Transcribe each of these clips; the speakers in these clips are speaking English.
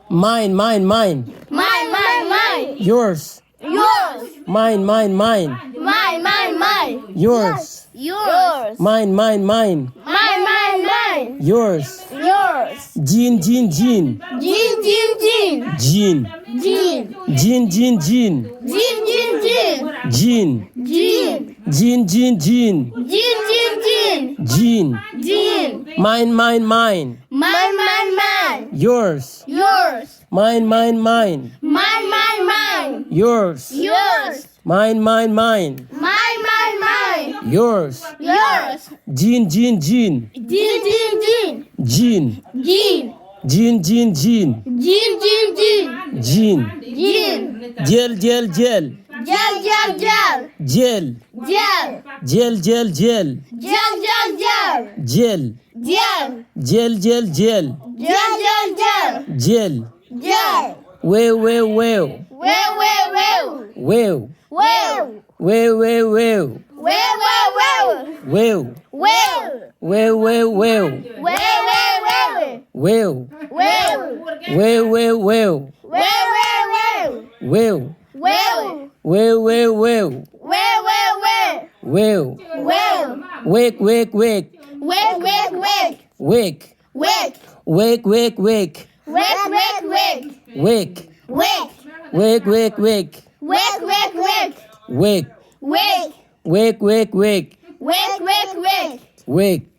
Mine. Mine. Yours. Mine. Mine. Yours. Mine. Mine. Yours. Jean. Jean. Jean. Jean. Mine. Yours. Mine. Yours. Mine. Yours. Jean. Jean. Gel. Gel.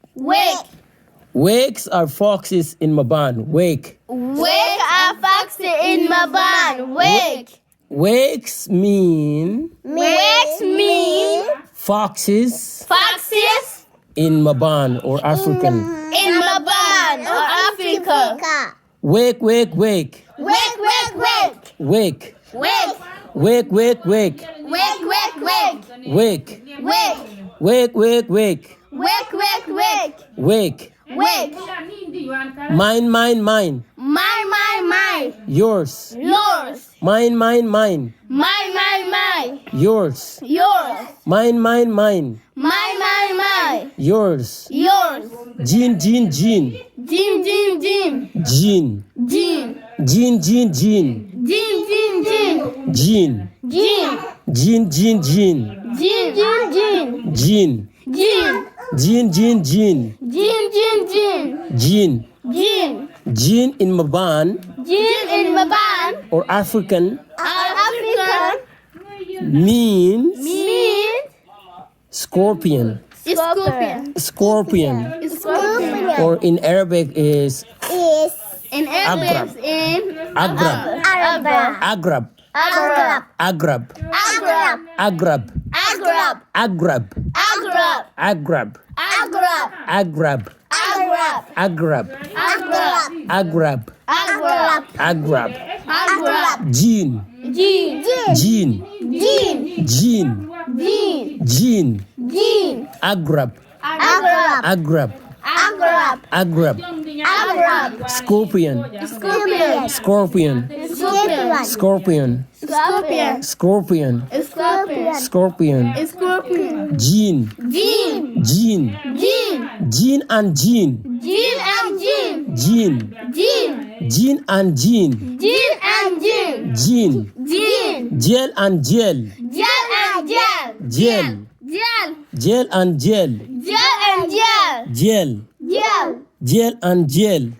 Well. Wakes are foxes in Maban. Wake. Wakes mean foxes in Maban or African. Wake. Wake. Mine. Yours. Mine. Yours. Mine. Yours. Jean. Jean. Jean in Maban or African means scorpion. Or in Arabic is Agrab. Jean. Agrab. Scorpion. Jean and Jean. Gel and gel.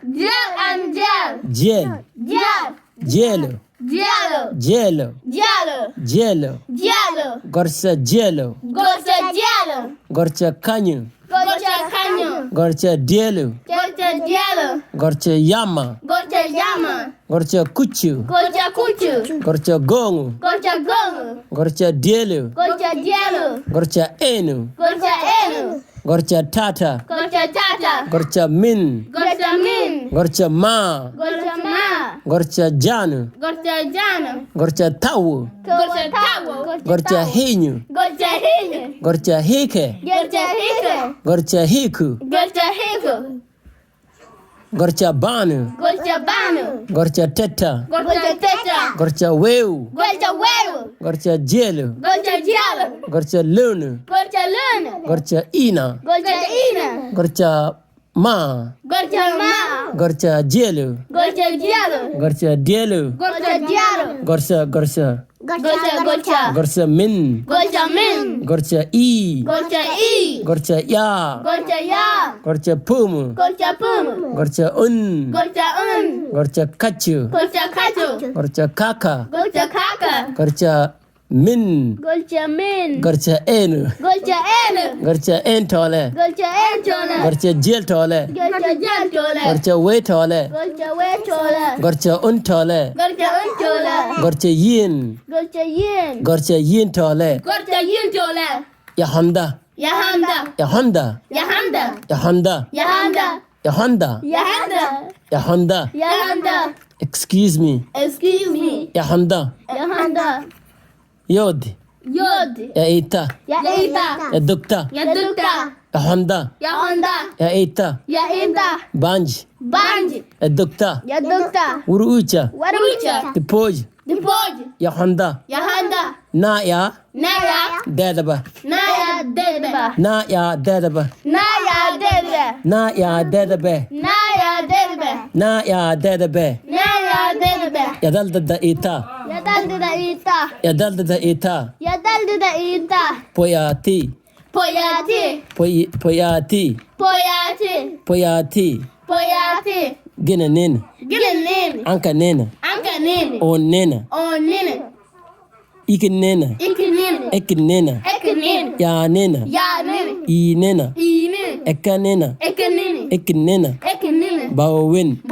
Gorsa gelo. Gorsa canyo. Gorsa dielo. Gorsa yama. Gorsa kuchu. Gorsa gongo. Gorsa dielo. Gorsa enu. Gorcha tata. Gorcha min. Gorcha ma. Gorcha janu. Gorcha tawu. Gorcha hinyu. Gorcha hike. Gorcha hiku. Gorcha banu. Gorcha teta. Gorcha weu. Gorcha jelu. Gorcha lunu. Gorcha ina. Gorcha ma. Gorcha jelo. Gorcha dielo. Gorcha. Gorcha min. Gorcha i. Gorcha ya. Gorcha pum. Gorcha un. Gorcha kachu. Gorcha kaka. Gorcha min. Gorcha en. Gorcha en tole. Gorcha jel tole. Gorcha we tole. Gorcha un tole. Gorcha yin. Gorcha yin tole. Yahanda. Excuse me. Yahanda. Yod. Ya ita. Ya dukta. Yahanda. Ya ita. Banj. Ya dukta. Urucha. Dipoj. Yahanda. Na ya. Dedaba. Na ya dedaba. Ya daldada ita. Poyati. Gina nena. Anka nena. On nena. Ikin nena. Ekin nena. Ya nena. I nena. Eka nena. Ekin nena. Bawin.